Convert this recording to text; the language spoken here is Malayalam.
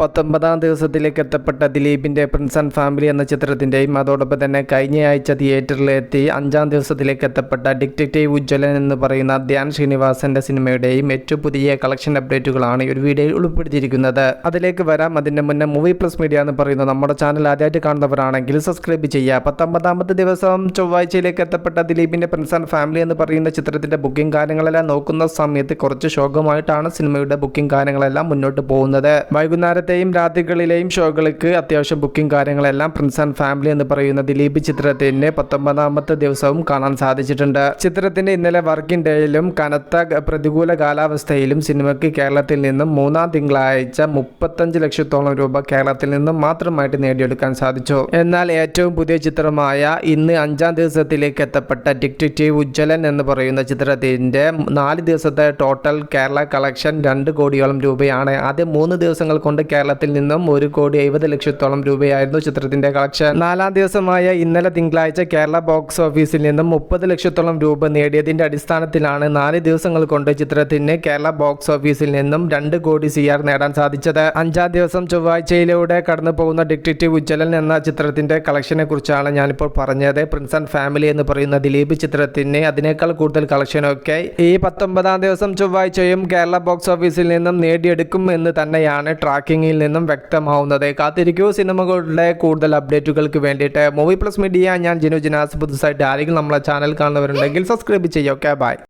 19ാം ദിവസത്തിലേക്ക് എത്തപ്പെട്ട ദിലീപിൻ്റെ പ്രിൻസ് ആൻഡ് ഫാമിലി എന്ന ചിത്രത്തിൻ്റെയും അതോടൊപ്പം തന്നെ കഴിഞ്ഞയാഴ്ച തിയേറ്ററിലെത്തി 5ാം ദിവസത്തിലേക്ക് എത്തപ്പെട്ട ഡിറ്റക്റ്റീവ് ഉജ്ജ്വലൻ എന്ന് പറയുന്ന ധ്യാൻ ശ്രീനിവാസൻ്റെ സിനിമയുടെയും ഏറ്റവും പുതിയ കളക്ഷൻ അപ്ഡേറ്റുകളാണ് ഈ ഒരു വീഡിയോയിൽ ഉൾപ്പെടുത്തിയിരിക്കുന്നത്. അതിലേക്ക് വരാം. അതിൻ്റെ മുന്നേ മൂവി പ്ലസ് മീഡിയ എന്ന് പറയുന്ന നമ്മുടെ ചാനൽ ആദ്യമായിട്ട് കാണുന്നവരാണെങ്കിൽ സബ്സ്ക്രൈബ് ചെയ്യുക. 19ാമത്തെ ദിവസം ചൊവ്വാഴ്ചയിലേക്ക് എത്തപ്പെട്ട ദിലീപിൻ്റെ പ്രിൻസ് ആൻഡ് ഫാമിലി എന്ന് പറയുന്ന ചിത്രത്തിൻ്റെ ബുക്കിംഗ് കാര്യങ്ങളെല്ലാം നോക്കുന്ന സമയത്ത് കുറച്ച് ശോകമായിട്ടാണ് സിനിമയുടെ ബുക്കിംഗ് കാര്യങ്ങളെല്ലാം മുന്നോട്ട് പോകുന്നത്. വൈകുന്നേരത്തെയും രാത്രികളിലെയും ഷോകൾക്ക് അത്യാവശ്യം ബുക്കിംഗ് കാര്യങ്ങളെല്ലാം പ്രിൻസ് ആൻഡ് ഫാമിലി എന്ന് പറയുന്ന ദിലീപ് ചിത്രത്തിന് 19ാമത്തെ ദിവസവും കാണാൻ സാധിച്ചിട്ടുണ്ട്. ചിത്രത്തിന്റെ ഇന്നലെ വർക്കിംഗ് ഡേയിലും കനത്ത പ്രതികൂല കാലാവസ്ഥയിലും സിനിമയ്ക്ക് കേരളത്തിൽ നിന്നും 3ാം തിങ്കളാഴ്ച 35 ലക്ഷത്തോളം രൂപ കേരളത്തിൽ നിന്നും മാത്രമായിട്ട് നേടിയെടുക്കാൻ സാധിച്ചു. എന്നാൽ ഏറ്റവും പുതിയ ചിത്രമായ ഇന്ന് 5ാം ദിവസത്തിലേക്ക് എത്തപ്പെട്ട ഡിറ്റക്റ്റീവ് ഉജ്ജ്വലൻ എന്ന് പറയുന്ന ചിത്രത്തിന്റെ 4 ദിവസത്തെ ടോട്ടൽ കേരള കളക്ഷൻ 2 കോടിയോളം രൂപയാണ്. ആദ്യം 3 ദിവസങ്ങൾ കൊണ്ട് കേരളത്തിൽ നിന്നും 1,70 ലക്ഷത്തോളം രൂപയായിരുന്നു ചിത്രത്തിന്റെ കളക്ഷൻ. 4ാം ദിവസമായ ഇന്നലെ തിങ്കളാഴ്ച കേരള ബോക്സ് ഓഫീസിൽ നിന്നും 30 ലക്ഷത്തോളം രൂപ നേടിയതിന്റെ അടിസ്ഥാനത്തിലാണ് 4 ദിവസങ്ങൾ കൊണ്ട് ചിത്രത്തിന് കേരള ബോക്സ് ഓഫീസിൽ നിന്നും 2 കോടി CR നേടാൻ സാധിച്ചത്. 5ാം ദിവസം ചൊവ്വാഴ്ചയിലൂടെ കടന്നു പോകുന്ന ഡിറ്റക്റ്റീവ് ഉജ്ജ്വലൻ എന്ന ചിത്രത്തിന്റെ കളക്ഷനെ കുറിച്ചാണ് ഞാനിപ്പോൾ പറഞ്ഞത്. പ്രിൻസ് ആൻഡ് ഫാമിലി എന്ന് പറയുന്ന ദിലീപ് ചിത്രത്തിന് അതിനേക്കാൾ കൂടുതൽ കളക്ഷനൊക്കെ ഈ 19ാം ദിവസം ചൊവ്വാഴ്ചയും കേരള ബോക്സ് ഓഫീസിൽ നിന്നും നേടിയെടുക്കും എന്ന് തന്നെയാണ് ട്രാക്കിങ്ങിൽ നിന്നും വ്യക്തമാവുന്നത്. കാത്തിരിക്കൂ സിനിമകളുടെ കൂടുതൽ അപ്ഡേറ്റുകൾക്ക് വേണ്ടിയിട്ട്. മൂവി പ്ലസ് മീഡിയ, ഞാൻ ജിനു ജിനാസ്. പുതുസായിട്ട് ആരെങ്കിലും നമ്മളെ ചാനൽ കാണുന്നവരുണ്ടെങ്കിൽ സബ്സ്ക്രൈബ് ചെയ്യുക. Okay, by.